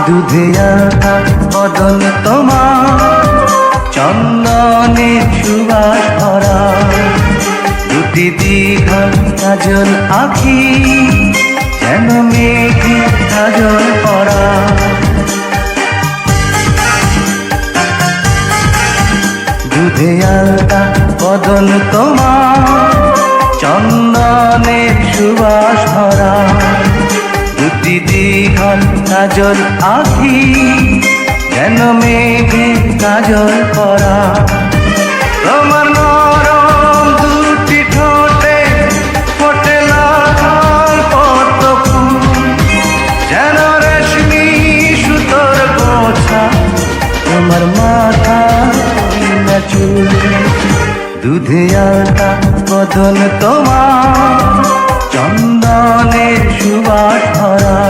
দুধে আলতা বদন তোমার, চন্দনের সুবাস ভরা। দুটি দীঘল কাজল আঁখি, যেন মেঘে কাজল পরা। দুধে আলতা বদন তোমার, চন্দনের সুবাস ভরা। দুটি দীঘল কাজল আঁখি, যেন মেঘে কাজল পরা। তোমার নরম দুটি ঠোঁটে ফোটে লাল পদ্ম ফুল, যেন রেশমি সুতোর গোছা তোমার মাথা চুল। দুধে আলতা বদন তোমার, চন্দনের সুবাস ভরা।